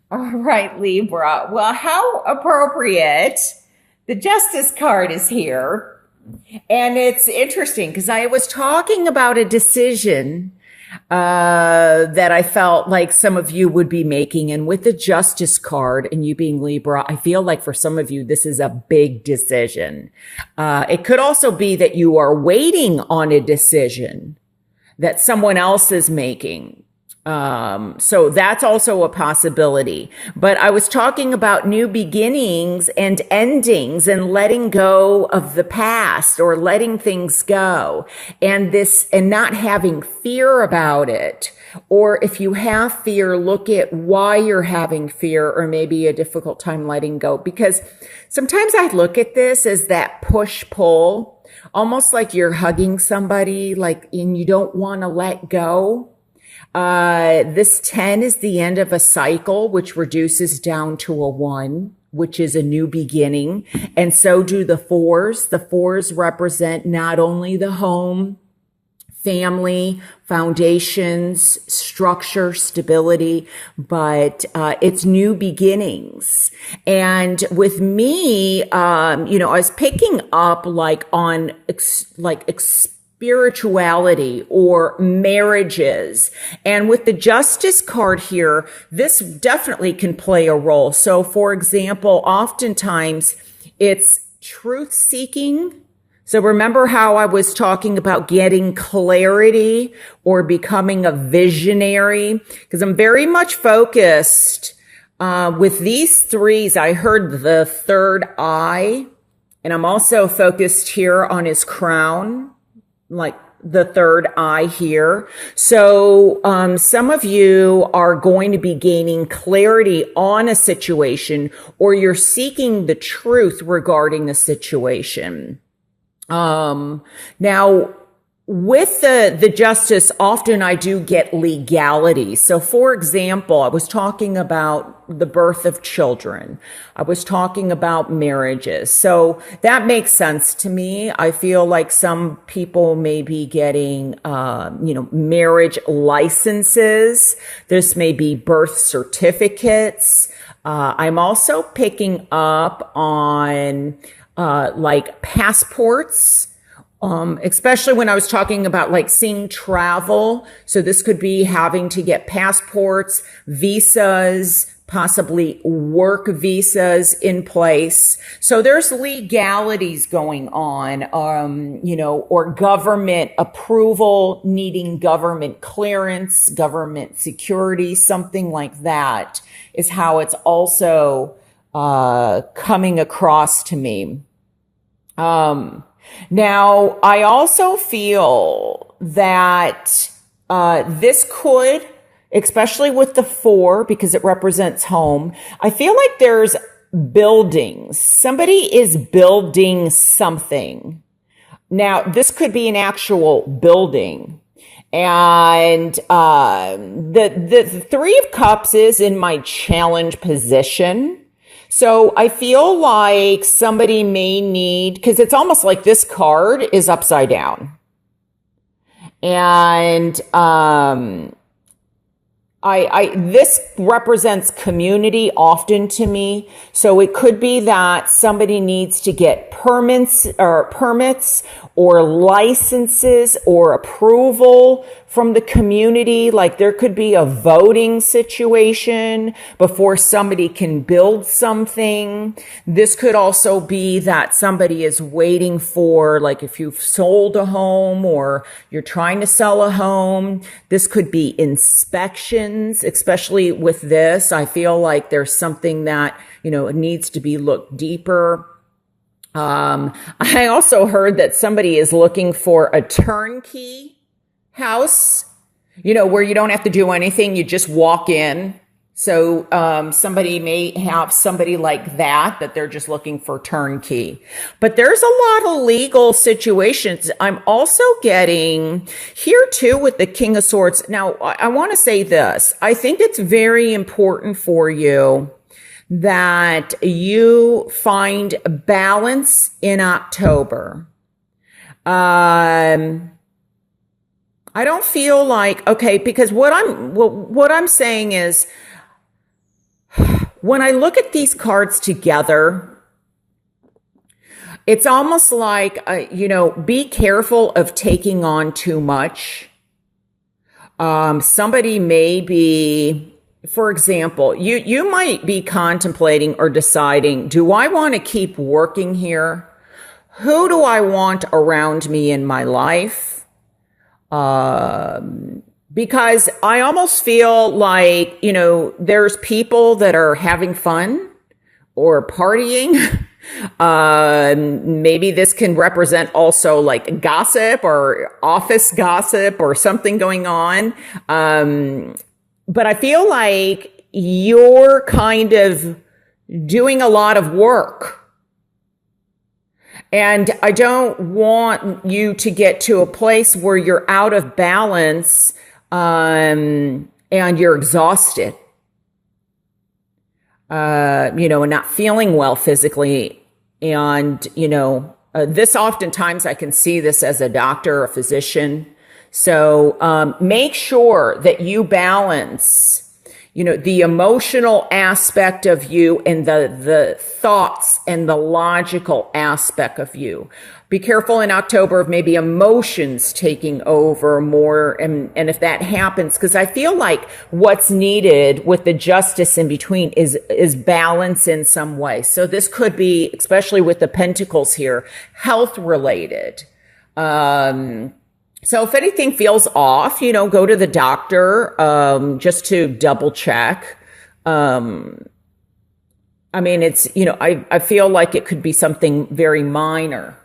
All right, Libra. Well, how appropriate. The Justice card is here. And it's interesting because I was talking about a decision that I felt like some of you would be making. And with the Justice card and you being Libra, I feel like for some of you, this is a big decision. It could also be that you are waiting on a decision that someone else is making. So that's also a possibility. But I was talking about new beginnings and endings and letting go of the past or letting things go and not having fear about it. Or if you have fear, look at why you're having fear or maybe a difficult time letting go. Because sometimes I look at this as that push pull, almost like you're hugging somebody, and you don't want to let go. This 10 is the end of a cycle, which reduces down to a 1, which is a new beginning. And so do the 4s. The 4s represent not only the home, family, foundations, structure, stability, but it's new beginnings. And with me, I was picking up on spirituality or marriages. And with the Justice card here, this definitely can play a role. So for example, oftentimes it's truth seeking. So remember how I was talking about getting clarity or becoming a visionary? Because I'm very much focused with these 3s. I heard the third eye, and I'm also focused here on his crown, like the third eye here. So some of you are going to be gaining clarity on a situation, or you're seeking the truth regarding a situation. Now with the Justice, often I do get legality. So for example, I was talking about the birth of children. I was talking about marriages. So that makes sense to me. I feel like some people may be getting, marriage licenses. This may be birth certificates. I'm also picking up on, passports. Especially when I was talking about seeing travel. So this could be having to get passports, visas, possibly work visas in place. So there's legalities going on, or government approval, needing government clearance, government security, something like that is how it's also, coming across to me. Now, I also feel that this could, especially with the 4, because it represents home, I feel like there's buildings. Somebody is building something. Now, this could be an actual building. And the 3 of Cups is in my challenge position. So I feel like somebody may need, because it's almost like this card is upside down. And this represents community often to me. So it could be that somebody needs to get permits or licenses or approval from the community. Like there could be a voting situation before somebody can build something. This could also be that somebody is waiting for, like if you've sold a home or you're trying to sell a home, this could be inspections, especially with this. I feel like there's something that, it needs to be looked deeper. I also heard that somebody is looking for a turnkey house, where you don't have to do anything. You just walk in. So, somebody may have somebody like that they're just looking for turnkey. But there's a lot of legal situations. I'm also getting here too with the King of Swords. Now, I want to say this. I think it's very important for you that you find balance in October. I don't feel like, okay, because what I'm saying is, when I look at these cards together, it's almost like, be careful of taking on too much. Somebody may be, for example, you might be contemplating or deciding, do I want to keep working here? Who do I want around me in my life? Because I almost feel like, there's people that are having fun or partying. Maybe this can represent also like gossip or office gossip or something going on. But I feel like you're kind of doing a lot of work. And I don't want you to get to a place where you're out of balance, and you're exhausted. And not feeling well physically. And, this oftentimes I can see this as a doctor or a physician. So, make sure that you balance, the emotional aspect of you and the thoughts and the logical aspect of you. Be careful in October of maybe emotions taking over more. And if that happens, because I feel like what's needed with the justice in between is balance in some way. So this could be, especially with the pentacles here, health related. So if anything feels off, go to the doctor, just to double check. It's, I feel like it could be something very minor.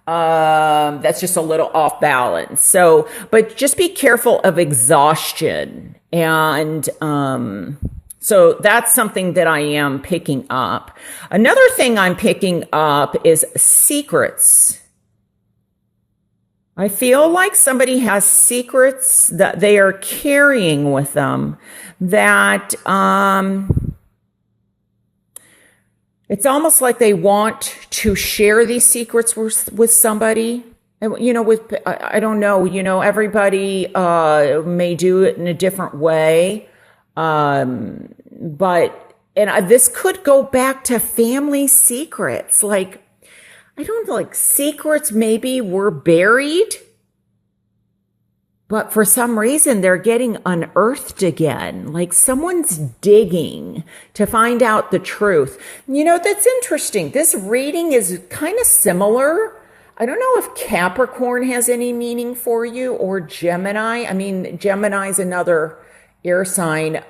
That's just a little off balance. So, but just be careful of exhaustion. And, so that's something that I am picking up. Another thing I'm picking up is secrets. I feel like somebody has secrets that they are carrying with them that, it's almost like they want to share these secrets with somebody. And, I don't know, everybody, may do it in a different way. This could go back to family secrets. Like, I don't know, like secrets maybe were buried, but for some reason they're getting unearthed again. Like someone's digging to find out the truth. That's interesting. This reading is kind of similar. I don't know if Capricorn has any meaning for you or Gemini. Gemini is another air sign.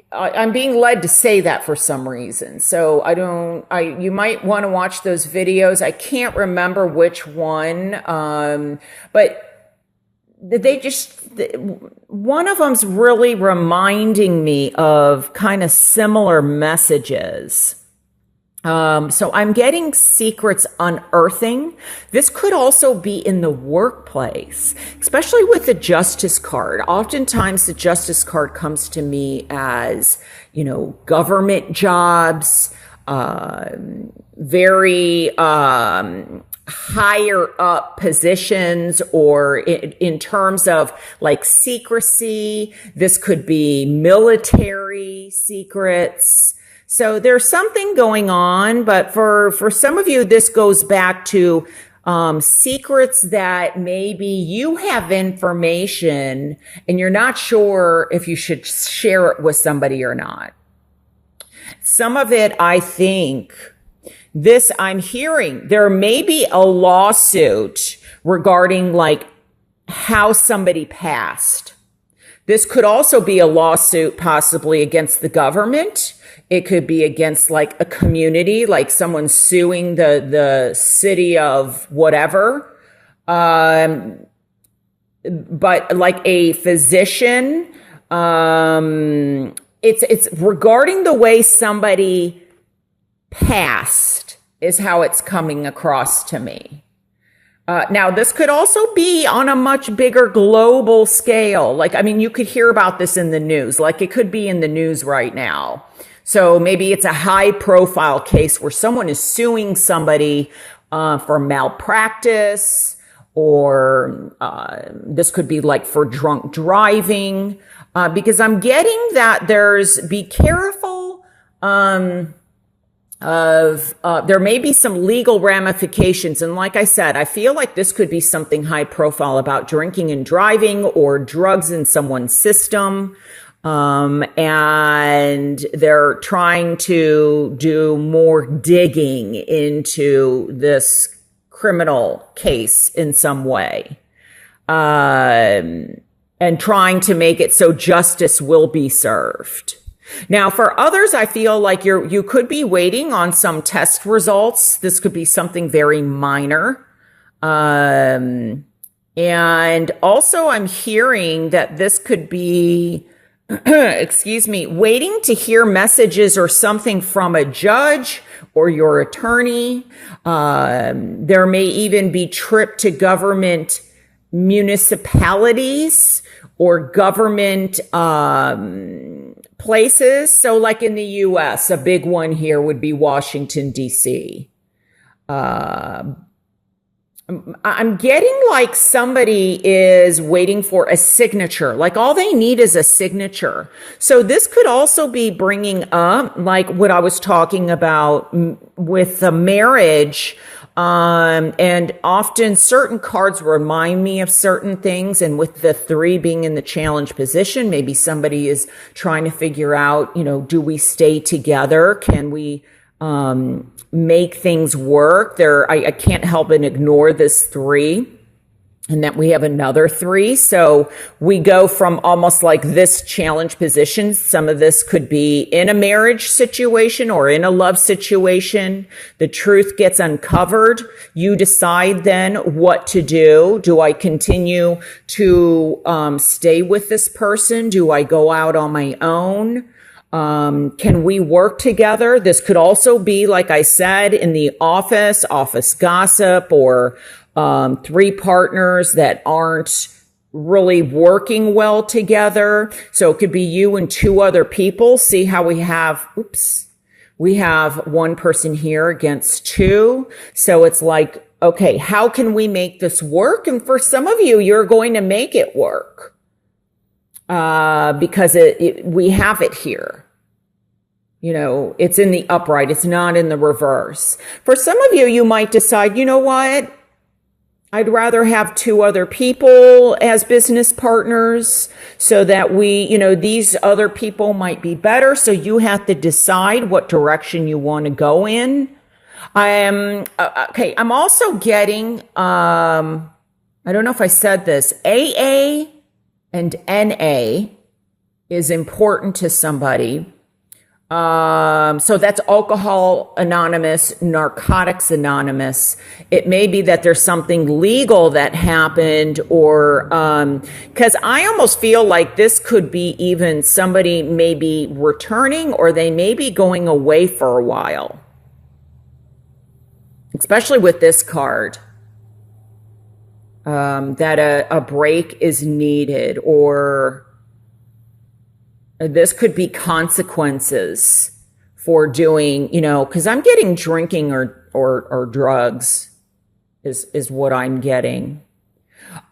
I'm being led to say that for some reason. So you might want to watch those videos. I can't remember which one. But one of them's really reminding me of kind of similar messages. So I'm getting secrets unearthing. This could also be in the workplace, especially with the Justice card. Oftentimes the Justice card comes to me as, government jobs, very, higher up positions, or in terms of like secrecy. This could be military secrets. So there's something going on, but for some of you, this goes back to secrets that maybe you have information and you're not sure if you should share it with somebody or not. Some of it, I think, I'm hearing there may be a lawsuit regarding like how somebody passed. This could also be a lawsuit possibly against the government. It could be against like a community, like someone suing the city of whatever. But like a physician, it's regarding the way somebody passed is how it's coming across to me. Now, this could also be on a much bigger global scale. You could hear about this in the news. Like it could be in the news right now. So maybe it's a high profile case where someone is suing somebody for malpractice, or this could be like for drunk driving. because I'm getting that be careful, there may be some legal ramifications. And like I said, I feel like this could be something high profile about drinking and driving or drugs in someone's system. And they're trying to do more digging into this criminal case in some way. And trying to make it so justice will be served. Now, for others, I feel like you could be waiting on some test results. This could be something very minor. And also I'm hearing that this could be, excuse me, waiting to hear messages or something from a judge or your attorney. There may even be trip to government municipalities or government, places. So like in the US, a big one here would be Washington, DC. I'm getting like somebody is waiting for a signature. Like all they need is a signature. So this could also be bringing up like what I was talking about with the marriage. And often certain cards remind me of certain things. And with the 3 being in the challenge position, maybe somebody is trying to figure out, do we stay together? Can we, make things work? I can't help but ignore this 3. And that we have another 3. So we go from almost like this challenge position. Some of this could be in a marriage situation or in a love situation. The truth gets uncovered. You decide then what to do. Do I continue to stay with this person? Do I go out on my own? Can we work together? This could also be, like I said, in the office gossip, or 3 partners that aren't really working well together. So it could be you and 2 other people. See how we have 1 person here against 2. So it's like, okay, how can we make this work? And for some of you, you're going to make it work. Because we have it here. It's in the upright. It's not in the reverse. For some of you, you might decide, you know what? I'd rather have 2 other people as business partners so that these other people might be better. So you have to decide what direction you want to go in. Okay. I'm also getting, I don't know if I said this, AA and NA is important to somebody. So that's Alcohol Anonymous, Narcotics Anonymous. It may be that there's something legal that happened, or, cause I almost feel like this could be even somebody maybe returning, or they may be going away for a while. Especially with this card. That a break is needed, or this could be consequences for doing, cause I'm getting drinking or drugs is what I'm getting.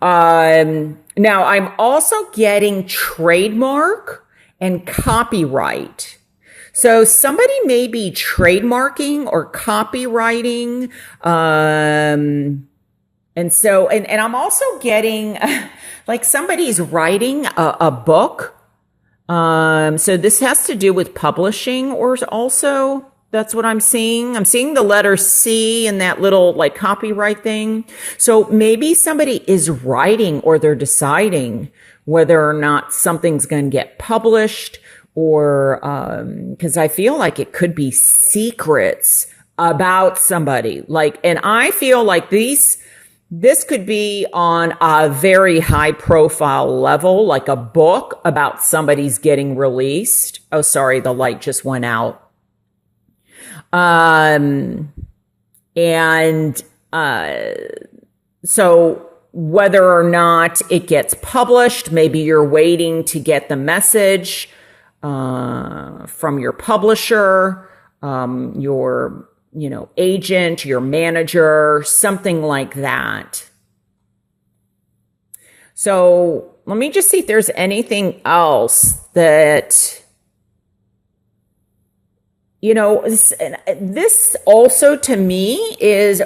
Now I'm also getting trademark and copyright. So somebody may be trademarking or copywriting, and so, and I'm also getting like somebody's writing a book. So this has to do with publishing, or also that's what I'm seeing. I'm seeing the letter C in that little like copyright thing. So maybe somebody is writing, or they're deciding whether or not something's going to get published, or, cause I feel like it could be secrets about somebody. Like, and I feel like this could be on a very high profile level, like a book about somebody's getting released. Oh, sorry, the light just went out. So whether or not it gets published, maybe you're waiting to get the message, from your publisher, your agent, your manager, something like that. So let me just see if there's anything else that, this also to me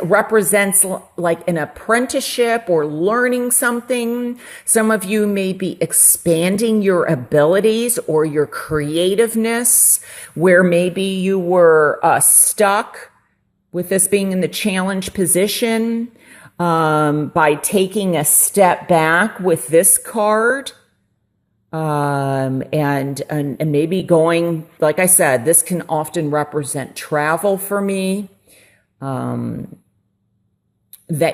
represents like an apprenticeship or learning something. Some of you may be expanding your abilities or your creativeness, where maybe you were stuck with this being in the challenge position, by taking a step back with this card. And maybe going, like I said, this can often represent travel for me, that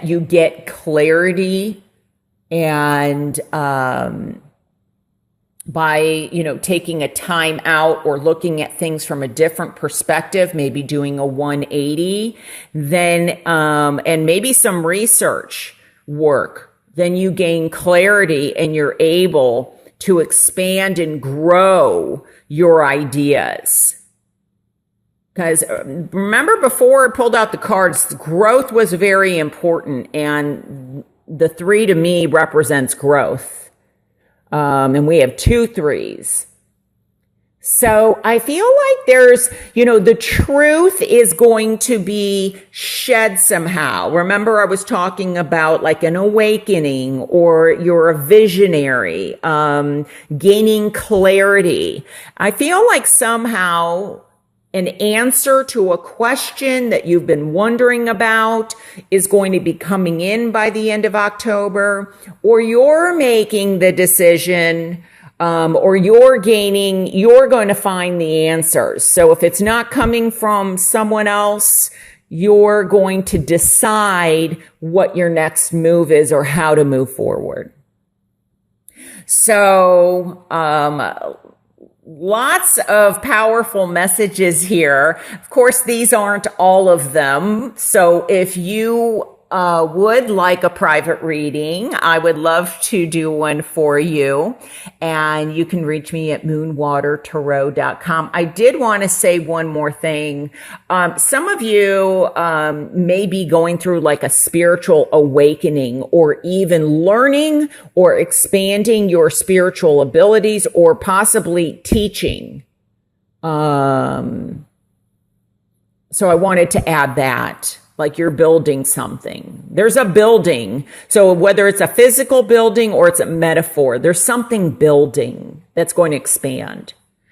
you get clarity and, by, taking a time out or looking at things from a different perspective, maybe doing a 180, then, and maybe some research work, then you gain clarity and you're able to expand and grow your ideas. Because remember, before I pulled out the cards, growth was very important, and the 3 to me represents growth. And we have 2 3s. So I feel like there's, the truth is going to be shed somehow. Remember, I was talking about like an awakening, or you're a visionary, gaining clarity. I feel like somehow an answer to a question that you've been wondering about is going to be coming in by the end of October, or you're making the decision, or you're going to find the answers. So if it's not coming from someone else, you're going to decide what your next move is or how to move forward. So, lots of powerful messages here. Of course, these aren't all of them. So if you would like a private reading, I would love to do one for you. And you can reach me at moonwatertarot.com. I did want to say one more thing. Some of you may be going through like a spiritual awakening, or even learning or expanding your spiritual abilities, or possibly teaching. So I wanted to add that. Like you're building something. There's a building. So whether it's a physical building or it's a metaphor, there's something building that's going to expand.